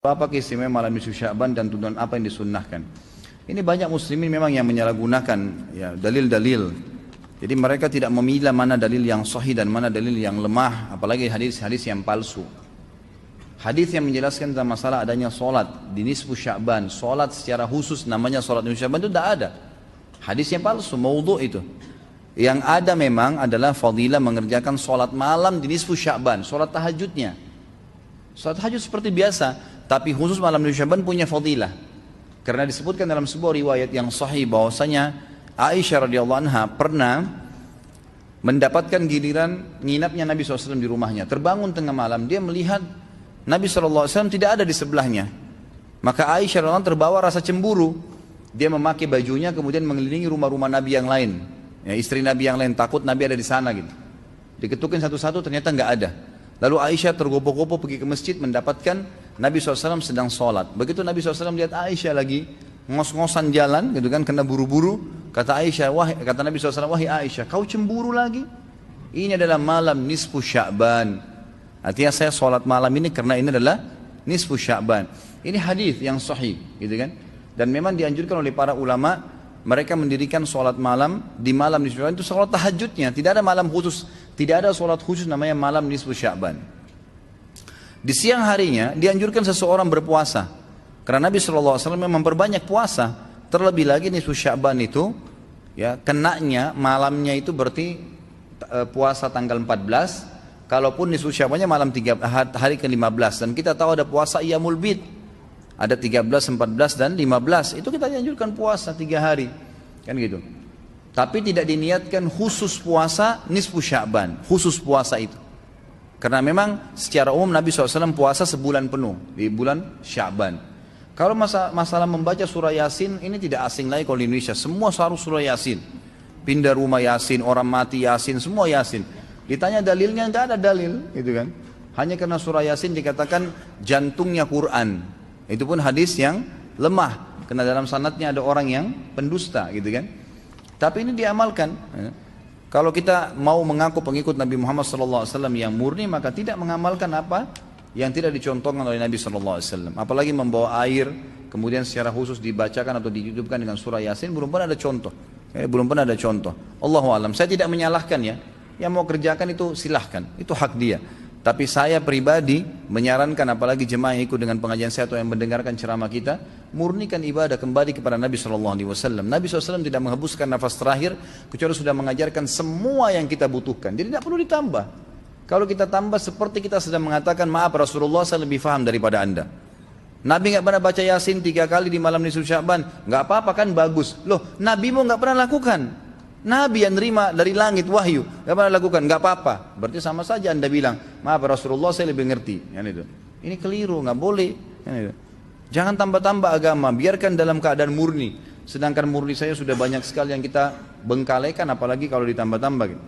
Apa keistimewaan malam nisfu Sya'ban dan tuntunan apa yang disunnahkan? Ini banyak muslimin memang yang menyalahgunakan ya dalil-dalil. Jadi mereka tidak memilah mana dalil yang sahih dan mana dalil yang lemah, apalagi hadis-hadis yang palsu. Hadis yang menjelaskan tentang masalah adanya solat di nisfu Sya'ban, solat secara khusus namanya solat nisfu Sya'ban itu tidak ada. Hadis yang palsu, maudhu' itu. Yang ada memang adalah fadilah mengerjakan solat malam di nisfu Sya'ban, solat tahajudnya. Solat tahajud seperti biasa. Tapi khusus malam nisfu Sya'ban punya fadilah. Karena disebutkan dalam sebuah riwayat yang sahih bahwasanya Aisyah radhiyallahu anha pernah mendapatkan giliran nginapnya Nabi SAW di rumahnya. Terbangun tengah malam, dia melihat Nabi SAW tidak ada di sebelahnya. Maka Aisyah radhiyallahu anha terbawa rasa cemburu. Dia memakai bajunya kemudian mengelilingi rumah-rumah Nabi yang lain. Ya, istri Nabi yang lain takut Nabi ada di sana gitu. Diketukin satu-satu ternyata nggak ada. Lalu Aisyah tergopoh-gopoh pergi ke masjid mendapatkan Nabi SAW sedang sholat. Begitu Nabi SAW lihat Aisyah lagi ngos-ngosan jalan gitu kan, kena buru-buru. Kata Nabi SAW, wahai Aisyah, kau cemburu lagi? Ini adalah malam nisfu Sya'ban. Artinya saya sholat malam ini karena ini adalah nisfu Sya'ban. Ini hadis yang sahih gitu kan. Dan memang dianjurkan oleh para ulama, mereka mendirikan sholat malam di malam nisfu Sya'ban itu sholat tahajudnya. Tidak ada malam khusus, tidak ada sholat khusus namanya malam nisfu Sya'ban. Di siang harinya dianjurkan seseorang berpuasa. Karena Nabi SAW memang memperbanyak puasa. Terlebih lagi nisfu Sya'ban itu ya kenanya malamnya itu berarti puasa tanggal 14. Kalaupun nisfu Sya'bannya malam hari ke-15. Dan kita tahu ada puasa Iyamul Bid. Ada 13, 14 dan 15. Itu kita dianjurkan puasa 3 hari. Kan gitu. Tapi tidak diniatkan khusus puasa nisfu Sya'ban. Khusus puasa itu. Karena memang secara umum Nabi SAW puasa sebulan penuh di bulan Sya'ban. Kalau masalah membaca surah Yasin ini tidak asing lagi kalau di Indonesia. Semua harus surah Yasin. Pindah rumah Yasin, orang mati Yasin, semua Yasin. Ditanya dalilnya, tidak ada dalil, gitu kan? Hanya karena surah Yasin dikatakan jantungnya Quran. Itu pun hadis yang lemah. Karena dalam sanadnya ada orang yang pendusta, gitu kan? Tapi ini diamalkan. Kalau kita mau mengaku pengikut Nabi Muhammad SAW yang murni, maka tidak mengamalkan apa yang tidak dicontohkan oleh Nabi SAW. Apalagi membawa air, kemudian secara khusus dibacakan atau dihidupkan dengan surah Yasin, belum pernah ada contoh. Belum pernah ada contoh. Allahu a'lam. Saya tidak menyalahkan ya. Yang mau kerjakan itu silahkan, itu hak dia. Tapi saya pribadi menyarankan, apalagi jemaah yang ikut dengan pengajian saya atau yang mendengarkan ceramah kita, murnikan ibadah kembali kepada Nabi SAW. Nabi SAW tidak menghembuskan nafas terakhir kecuali sudah mengajarkan semua yang kita butuhkan. Jadi tidak perlu ditambah. Kalau kita tambah seperti kita sedang mengatakan, maaf Rasulullah saya lebih faham daripada anda. Nabi nggak pernah baca Yasin 3 kali di malam nisfu Sya'ban, nggak apa-apa kan, bagus. Loh, Nabi mau nggak pernah lakukan. Nabi yang nerima dari langit wahyu nggak pernah lakukan, nggak apa-apa. Berarti sama saja anda bilang, maaf Rasulullah saya lebih ngerti. Kan itu. Ini keliru, nggak boleh. Kan itu. Jangan tambah-tambah agama, biarkan dalam keadaan murni. Sedangkan murni saya sudah banyak sekali yang kita bengkalekan, apalagi kalau ditambah-tambah. Gitu.